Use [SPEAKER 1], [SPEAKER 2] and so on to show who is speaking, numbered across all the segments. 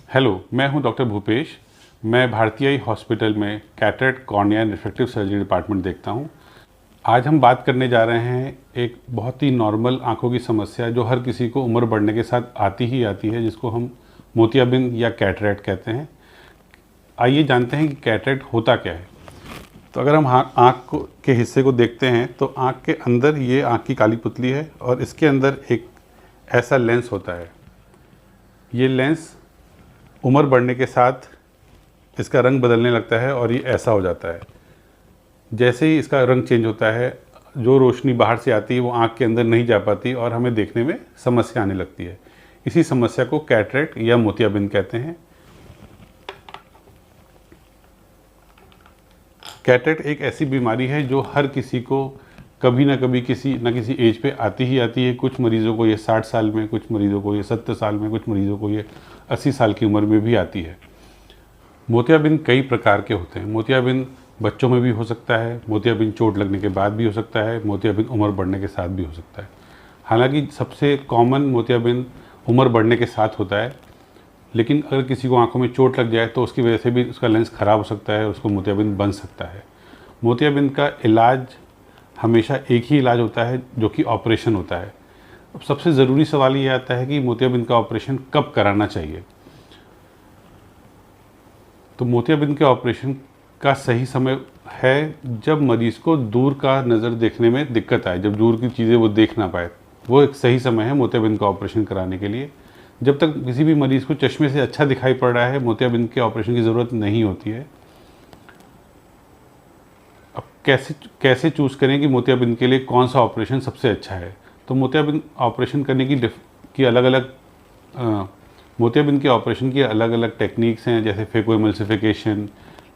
[SPEAKER 1] Hello, मैं हूं doctor Bhupesh. मैं भारतीय आई हॉस्पिटल में cataract, cornea and refractive surgery department देखता हूं। आज हम बात करने जा रहे हैं एक बहुत ही नॉर्मल आंखों की समस्या जो हर किसी को उम्र बढ़ने के साथ आती ही आती है, जिसको हम मोतियाबिंद या कैटरेक्ट कहते हैं। आइए जानते हैं कि कैटरेक्ट होता क्या है। तो अगर हम के हिस्से को देखते हैं तो आँख के अंदर ये आँख की काली पुतली है और इसके अंदर एक ऐसा लेंस होता है। ये लेंस उम्र बढ़ने के साथ इसका रंग बदलने लगता है और ये ऐसा हो जाता है। जैसे ही इसका रंग चेंज होता है, जो रोशनी बाहर से आती है वो आँख के अंदर नहीं जा पाती और हमें देखने में समस्या आने लगती है। इसी समस्या को कैटरेक्ट या मोतियाबिंद कहते हैं। कैटरेक्ट एक ऐसी बीमारी है जो हर किसी को कभी ना कभी किसी न किसी एज पे आती ही आती है। कुछ मरीज़ों को ये 60 साल में, कुछ मरीज़ों को ये 70 साल में, कुछ मरीज़ों को ये 80 साल की उम्र में भी आती है। मोतियाबिंद कई प्रकार के होते हैं। मोतियाबिंद बच्चों में भी हो सकता है, मोतियाबिंद चोट लगने के बाद भी हो सकता है, मोतियाबिंद उम्र बढ़ने के साथ भी हो सकता है। हालांकि सबसे कॉमन मोतियाबिंद उम्र बढ़ने के साथ होता है, लेकिन अगर किसी को आंखों में चोट लग जाए तो उसकी वजह से भी उसका लेंस ख़राब हो सकता है, उसको मोतियाबिंद बन सकता है। मोतियाबिंद का इलाज हमेशा एक ही इलाज होता है जो कि ऑपरेशन होता है। अब सबसे ज़रूरी सवाल ये आता है कि मोतियाबिंद का ऑपरेशन कब कराना चाहिए। तो मोतियाबिंद के ऑपरेशन का सही समय है जब मरीज़ को दूर का नज़र देखने में दिक्कत आए, जब दूर की चीज़ें वो देख ना पाए, वो एक सही समय है मोतियाबिंद का ऑपरेशन कराने के लिए। जब तक किसी भी मरीज़ को चश्मे से अच्छा दिखाई पड़ रहा है, मोतियाबिंद के ऑपरेशन की ज़रूरत नहीं होती है। अब कैसे चूज़ करें कि मोतियाबिंद के लिए कौन सा ऑपरेशन सबसे अच्छा है। तो मोतियाबिंद ऑपरेशन करने की अलग-अलग मोतियाबिंद के ऑपरेशन की अलग-अलग टेक्निक्स हैं, जैसे फेकोएमल्सिफिकेशन,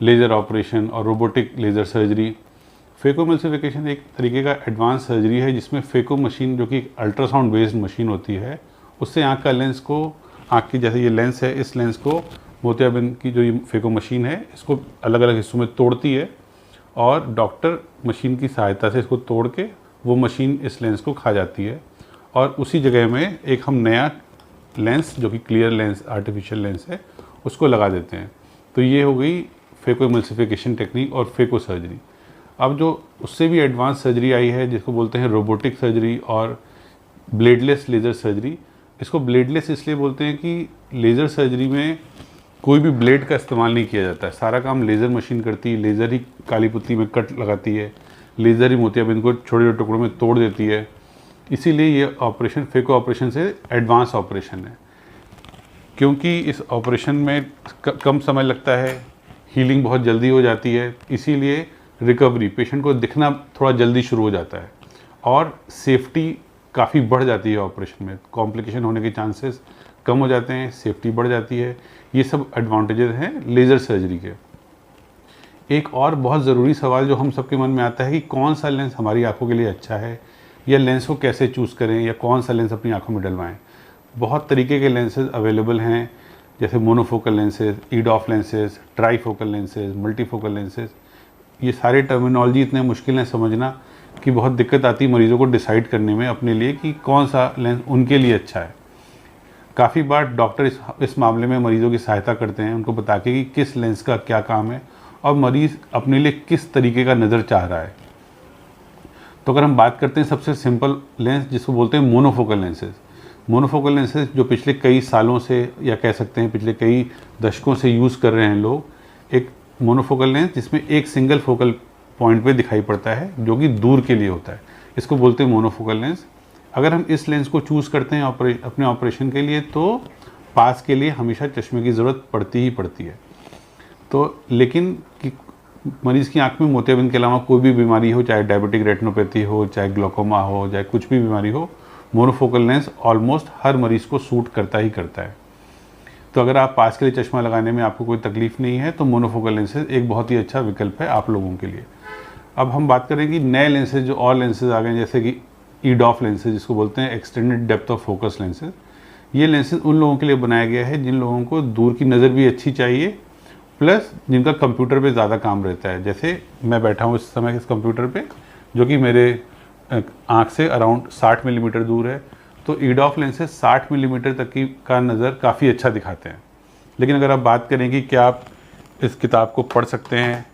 [SPEAKER 1] लेज़र ऑपरेशन और रोबोटिक लेज़र सर्जरी। फेकोएमल्सिफिकेशन एक तरीके का एडवांस सर्जरी है जिसमें फेको मशीन, जो कि अल्ट्रासाउंड बेस्ड मशीन होती है, उससे आँख का लेंस को, आँख की जैसे ये लेंस है, इस लेंस को मोतियाबिंद की जो ये फेको मशीन है इसको अलग अलग हिस्सों में तोड़ती है और डॉक्टर मशीन की सहायता से इसको तोड़ के वो मशीन इस लेंस को खा जाती है और उसी जगह में एक हम नया लेंस, जो कि क्लियर लेंस, आर्टिफिशियल लेंस है, उसको लगा देते हैं। तो ये हो गई फेकोएमल्सिफिकेशन टेक्निक और फेको सर्जरी। अब जो उससे भी एडवांस सर्जरी आई है जिसको बोलते हैं रोबोटिक सर्जरी और ब्लेडलेस लेज़र सर्जरी। इसको ब्लेडलेस इसलिए बोलते हैं कि लेज़र सर्जरी में कोई भी ब्लेड का इस्तेमाल नहीं किया जाता है। सारा काम लेज़र मशीन करती है, लेज़र ही काली पुतली में कट लगाती है, लेज़र ही मोतियाबिंद को छोटे छोटे टुकड़ों में तोड़ देती है। इसीलिए ये ऑपरेशन फेको ऑपरेशन से एडवांस ऑपरेशन है, क्योंकि इस ऑपरेशन में कम समय लगता है, हीलिंग बहुत जल्दी हो जाती है, इसीलिए रिकवरी, पेशेंट को दिखना थोड़ा जल्दी शुरू हो जाता है और सेफ्टी काफ़ी बढ़ जाती है। ऑपरेशन में कॉम्प्लिकेशन होने के चांसेस कम हो जाते हैं, सेफ्टी बढ़ जाती है। ये सब एडवांटेजेस हैं लेज़र सर्जरी के। एक और बहुत ज़रूरी सवाल जो हम सबके मन में आता है कि कौन सा लेंस हमारी आंखों के लिए अच्छा है, या लेंस को कैसे चूज़ करें, या कौन सा लेंस अपनी आंखों में डलवाएं। बहुत तरीके के लेंसेज अवेलेबल हैं, जैसे monofocal lenses, EDOF lenses, trifocal lenses, multifocal lenses. ये सारे टर्मिनोलॉजी इतने मुश्किल हैं समझना कि बहुत दिक्कत आती है मरीज़ों को डिसाइड करने में अपने लिए कि कौन सा लेंस उनके लिए अच्छा है। काफ़ी बार डॉक्टर इस मामले में मरीज़ों की सहायता करते हैं, उनको बता के कि किस लेंस का क्या काम है और मरीज़ अपने लिए किस तरीके का नज़र चाह रहा है। तो अगर हम बात करते हैं सबसे सिंपल लेंस जिसको बोलते हैं मोनोफोकल लेंसेज। मोनोफोकल लेंसेज जो पिछले कई सालों से, या कह सकते हैं पिछले कई दशकों से यूज़ कर रहे हैं लोग, एक मोनोफोकल लेंस जिसमें एक सिंगल फोकल पॉइंट पे दिखाई पड़ता है जो कि दूर के लिए होता है, इसको बोलते हैं मोनोफोकल लेंस। अगर हम इस लेंस को चूज़ करते हैं अपने ऑपरेशन के लिए तो पास के लिए हमेशा चश्मे की ज़रूरत पड़ती ही पड़ती है। तो लेकिन मरीज़ की आंख में मोतियाबिंद के अलावा कोई भी बीमारी हो, चाहे डायबिटिक रेटिनोपैथी हो, चाहे ग्लोकोमा हो, चाहे कुछ भी बीमारी हो, मोनोफोकल लेंस ऑलमोस्ट हर मरीज़ को सूट करता ही करता है। तो अगर आप पास के लिए चश्मा लगाने में आपको कोई तकलीफ़ नहीं है तो मोनोफोकल लेंसेज एक बहुत ही अच्छा विकल्प है आप लोगों के लिए। अब हम बात करें कि नए लेंसेज जो और लेंसेज आ गए, जैसे कि ईडॉफ लेंसेज, जिसको बोलते हैं extended depth of focus lenses. ये लेंसेज उन लोगों के लिए बनाया गया है जिन लोगों को दूर की नज़र भी अच्छी चाहिए, प्लस जिनका कंप्यूटर पे ज़्यादा काम रहता है। जैसे मैं बैठा हूँ इस समय इस कंप्यूटर पे, जो कि मेरे आँख से अराउंड 60 मिलीमीटर दूर है, तो ईडॉफ लेंसेज 60 मिलीमीटर तक की का नज़र काफ़ी अच्छा दिखाते हैं। लेकिन अगर आप बात करें कि क्या आप इस किताब को पढ़ सकते हैं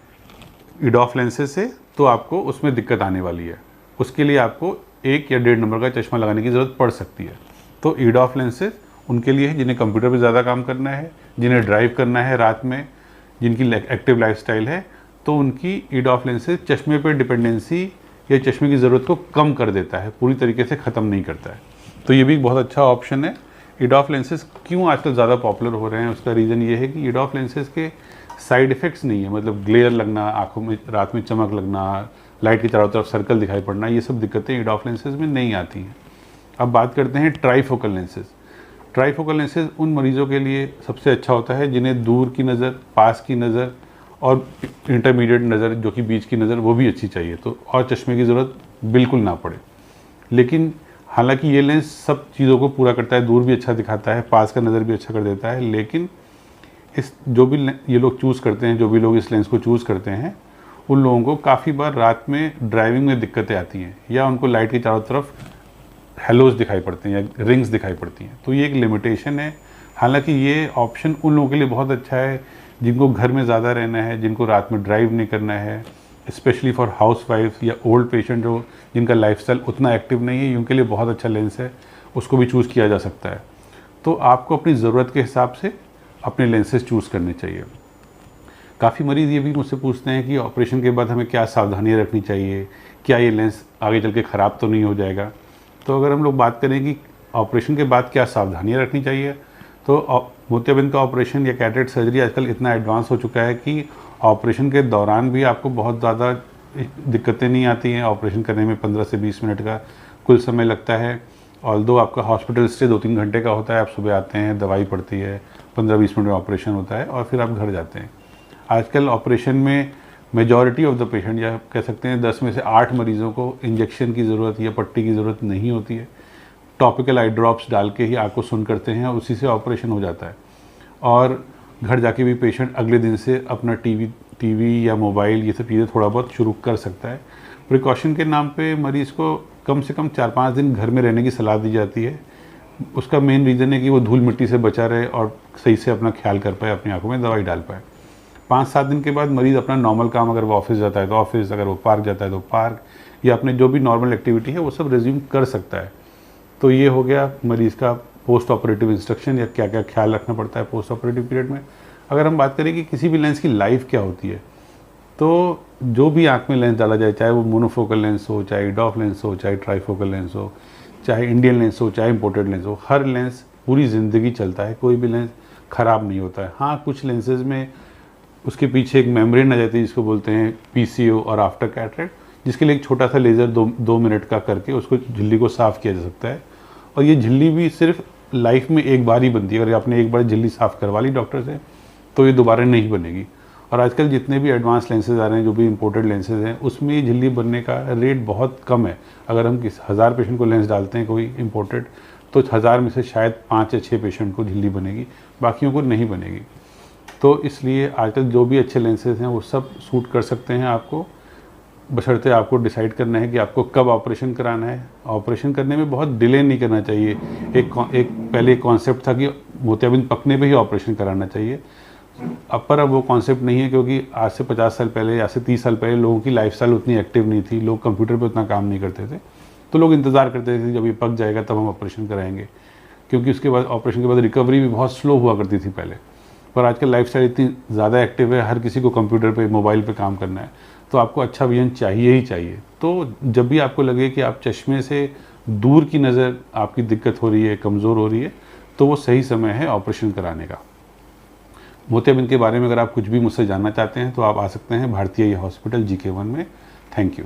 [SPEAKER 1] EDOF लेंसेज से, तो आपको उसमें दिक्कत आने वाली है। उसके लिए आपको 1 या 1.5 नंबर का चश्मा लगाने की ज़रूरत पड़ सकती है। तो EDOF लेंसेज उनके लिए है जिन्हें कंप्यूटर पर ज़्यादा काम करना है, जिन्हें ड्राइव करना है रात में, जिनकी एक्टिव लाइफस्टाइल है, तो उनकी EDOF लेंसेज चश्मे पर डिपेंडेंसी या चश्मे की ज़रूरत को कम कर देता है, पूरी तरीके से ख़त्म नहीं करता है। तो ये भी एक बहुत अच्छा ऑप्शन है। EDOF लेंसेज क्यों आजकल ज़्यादा पॉपुलर हो रहे हैं, उसका रीज़न ये है कि EDOF लेंसेज के साइड इफ़ेक्ट्स नहीं है, मतलब ग्लेयर लगना, आँखों में रात में चमक लगना, लाइट की चारों तरफ सर्कल दिखाई पड़ना, ये सब दिक्कतें EDOF लेंसेज में नहीं आती हैं। अब बात करते हैं ट्राईफोकल लेंसेज। ट्राईफोकल लेंसेज उन मरीज़ों के लिए सबसे अच्छा होता है जिन्हें दूर की नज़र, पास की नज़र और इंटरमीडिएट नज़र, जो कि बीच की नज़र, वो भी अच्छी चाहिए, तो और चश्मे की ज़रूरत बिल्कुल ना पड़े। लेकिन हालांकि ये लेंस सब चीज़ों को पूरा करता है, दूर भी अच्छा दिखाता है, पास का नज़र भी अच्छा कर देता है, लेकिन इस जो भी ये लोग चूज़ करते हैं, जो भी लोग इस लेंस को चूज़ करते हैं, उन लोगों को काफ़ी बार रात में ड्राइविंग में दिक्कतें आती हैं, या उनको लाइट की चारों तरफ हेलोज दिखाई पड़ते हैं या रिंग्स दिखाई पड़ती हैं। तो ये एक लिमिटेशन है। हालांकि ये ऑप्शन उन लोगों के लिए बहुत अच्छा है जिनको घर में ज़्यादा रहना है, जिनको रात में ड्राइव नहीं करना है, स्पेशली फॉर हाउस वाइफ या ओल्ड पेशेंट जो जिनका लाइफस्टाइल उतना एक्टिव नहीं है, उनके लिए बहुत अच्छा लेंस है, उसको भी चूज़ किया जा सकता है। तो आपको अपनी ज़रूरत के हिसाब से अपने लेंसेज चूज़ करने चाहिए। काफ़ी मरीज़ ये भी मुझसे पूछते हैं कि ऑपरेशन के बाद हमें क्या सावधानियाँ रखनी चाहिए, क्या ये लेंस आगे चल के ख़राब तो नहीं हो जाएगा। तो अगर हम लोग बात करें कि ऑपरेशन के बाद क्या सावधानियाँ रखनी चाहिए, तो मोतियाबिंद का ऑपरेशन या कैटरेक्ट सर्जरी आजकल इतना एडवांस हो चुका है कि ऑपरेशन के दौरान भी आपको बहुत ज़्यादा दिक्कतें नहीं आती हैं। ऑपरेशन करने में 15 से 20 मिनट का कुल समय लगता है। ऑल्दो आपका हॉस्पिटल स्टे 2-3 घंटे का होता है, आप सुबह आते हैं, दवाई पड़ती है, 15-20 मिनट में ऑपरेशन होता है और फिर आप घर जाते हैं। आजकल ऑपरेशन में मेजॉरिटी ऑफ द पेशेंट, या कह सकते हैं 10 में से 8 मरीज़ों को इंजेक्शन की ज़रूरत या पट्टी की ज़रूरत नहीं होती है। टॉपिकल आई ड्रॉप्स डाल के ही आँख को सुन करते हैं और उसी से ऑपरेशन हो जाता है। और घर जाके भी पेशेंट अगले दिन से अपना टीवी या मोबाइल ये सब चीज़ें थोड़ा बहुत शुरू कर सकता है। प्रिकॉशन के नाम पे मरीज़ को कम से कम 4-5 दिन घर में रहने की सलाह दी जाती है। उसका मेन रीज़न है कि वो धूल मिट्टी से बचा रहे और सही से अपना ख्याल कर पाए, अपनी आँखों में दवाई डाल पाए। 5-7 दिन के बाद मरीज़ अपना नॉर्मल काम, अगर वो ऑफिस जाता है तो ऑफिस, अगर वो पार्क जाता है तो पार्क, या अपने जो भी नॉर्मल एक्टिविटी है वो सब रिज्यूम कर सकता है। तो ये हो गया मरीज़ का पोस्ट ऑपरेटिव इंस्ट्रक्शन, या क्या क्या ख्याल रखना पड़ता है पोस्ट ऑपरेटिव पीरियड में। अगर हम बात करें कि किसी भी लेंस की लाइफ क्या होती है, तो जो भी आँख में लेंस डाला जाए, चाहे वो मोनोफोकल लेंस हो, चाहे EDOF लेंस हो, चाहे ट्राईफोकल लेंस हो, चाहे इंडियन लेंस हो, चाहे इंपोर्टेड लेंस हो, हर लेंस पूरी ज़िंदगी चलता है, कोई भी लेंस ख़राब नहीं होता है। हाँ, कुछ लेंसेज में उसके पीछे एक मेम्ब्रेन आ जाती है जिसको बोलते हैं PCO और आफ्टर कैटरेक्ट, जिसके लिए एक छोटा सा लेज़र 2 मिनट का करके उसको झिल्ली को साफ़ किया जा सकता है। और ये झिल्ली भी सिर्फ लाइफ में एक बार ही बनती है। अगर आपने एक बार झिल्ली साफ़ करवा ली डॉक्टर से, तो ये दोबारा नहीं बनेगी। और आजकल जितने भी एडवांस लेंसेज आ रहे हैं, जो भी इंपोर्टेड लेंसेज हैं, उसमें ये झिल्ली बनने का रेट बहुत कम है। अगर हम 1000 पेशेंट को लेंस डालते हैं कोई इंपोर्टेड, तो 1000 में से शायद 5 या 6 पेशेंट को झिल्ली बनेगी, बाकियों को नहीं बनेगी। तो इसलिए आजकल जो भी अच्छे लेंसेज हैं वो सब सूट कर सकते हैं आपको, बशर्ते आपको डिसाइड करना है कि आपको कब ऑपरेशन कराना है। ऑपरेशन करने में बहुत डिले नहीं करना चाहिए। एक पहले एक कॉन्सेप्ट था कि मोतियाबिंद पकने पे ही ऑपरेशन कराना चाहिए। अब वो कॉन्सेप्ट नहीं है, क्योंकि आज से 50 साल पहले या से 30 साल पहले लोगों की लाइफस्टाइल उतनी एक्टिव नहीं थी, लोग कंप्यूटर पे उतना काम नहीं करते थे, तो लोग इंतज़ार करते थे जब ये पक जाएगा तब हम ऑपरेशन कराएंगे, क्योंकि उसके बाद ऑपरेशन के बाद रिकवरी भी बहुत स्लो हुआ करती थी पहले। पर आजकल लाइफस्टाइल इतनी ज़्यादा एक्टिव है, हर किसी को कंप्यूटर पे, मोबाइल पे काम करना है, तो आपको अच्छा विजन चाहिए ही चाहिए। तो जब भी आपको लगे कि आप चश्मे से दूर की नज़र आपकी दिक्कत हो रही है, कमज़ोर हो रही है, तो वो सही समय है ऑपरेशन कराने का। मोतियाबिंद के बारे में अगर आप कुछ भी मुझसे जानना चाहते हैं तो आप आ सकते हैं भारतीय हॉस्पिटल GK1 में। Thank you.